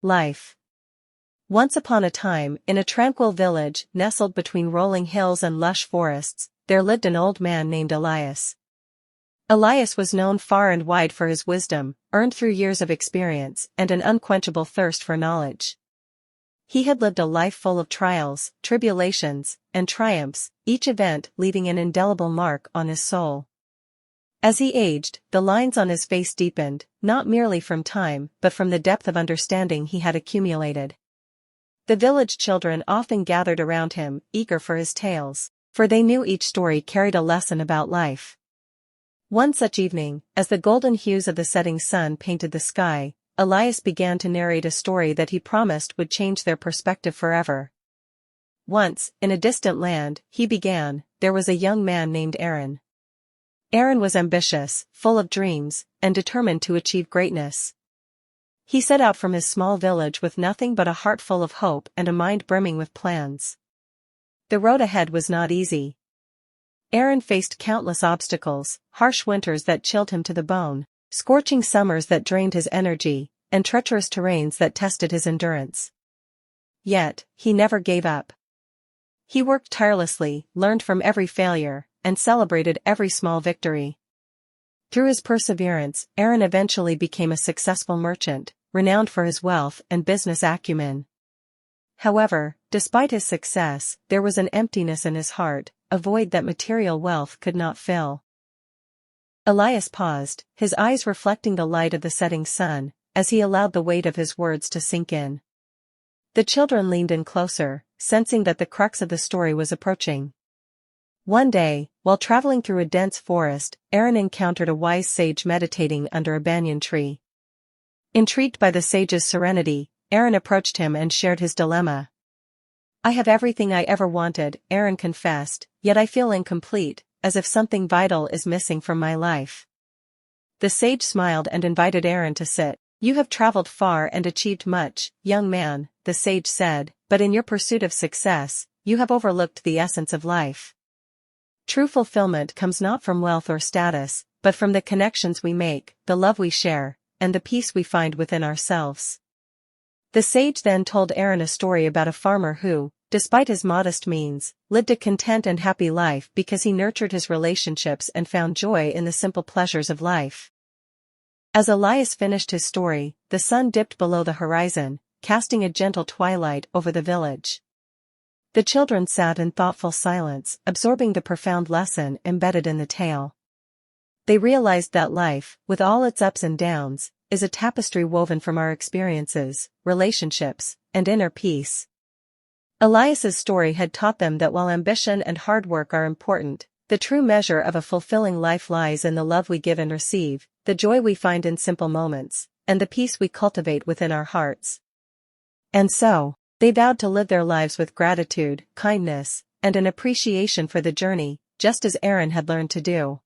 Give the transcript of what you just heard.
Life. Once upon a time, in a tranquil village nestled between rolling hills and lush forests, there lived an old man named Elias. Elias was known far and wide for his wisdom, earned through years of experience, and an unquenchable thirst for knowledge. He had lived a life full of trials, tribulations, and triumphs, each event leaving an indelible mark on his soul. As he aged, the lines on his face deepened, not merely from time but from the depth of understanding he had accumulated. The village children often gathered around him, eager for his tales, for they knew each story carried a lesson about life. One such evening, as the golden hues of the setting sun painted the sky, Elias began to narrate a story that he promised would change their perspective forever. Once, in a distant land, he began, there was a young man named Aaron. Aaron was ambitious, full of dreams, and determined to achieve greatness. He set out from his small village with nothing but a heart full of hope and a mind brimming with plans. The road ahead was not easy. Aaron faced countless obstacles, harsh winters that chilled him to the bone, scorching summers that drained his energy, and treacherous terrains that tested his endurance. Yet, he never gave up. He worked tirelessly, learned from every failure, and celebrated every small victory. Through his perseverance, Aaron eventually became a successful merchant, renowned for his wealth and business acumen. However, despite his success, there was an emptiness in his heart, a void that material wealth could not fill. Elias paused, his eyes reflecting the light of the setting sun, as he allowed the weight of his words to sink in. The children leaned in closer, sensing that the crux of the story was approaching. One day, while traveling through a dense forest, Aaron encountered a wise sage meditating under a banyan tree. Intrigued by the sage's serenity, Aaron approached him and shared his dilemma. "I have everything I ever wanted," Aaron confessed, "yet I feel incomplete, as if something vital is missing from my life." The sage smiled and invited Aaron to sit. "You have traveled far and achieved much, young man," the sage said, "but in your pursuit of success, you have overlooked the essence of life. True fulfillment comes not from wealth or status, but from the connections we make, the love we share, and the peace we find within ourselves." The sage then told Aaron a story about a farmer who, despite his modest means, lived a content and happy life because he nurtured his relationships and found joy in the simple pleasures of life. As Elias finished his story, the sun dipped below the horizon, casting a gentle twilight over the village. The children sat in thoughtful silence, absorbing the profound lesson embedded in the tale. They realized that life, with all its ups and downs, is a tapestry woven from our experiences, relationships, and inner peace. Elias's story had taught them that while ambition and hard work are important, the true measure of a fulfilling life lies in the love we give and receive, the joy we find in simple moments, and the peace we cultivate within our hearts. And so, they vowed to live their lives with gratitude, kindness, and an appreciation for the journey, just as Aaron had learned to do.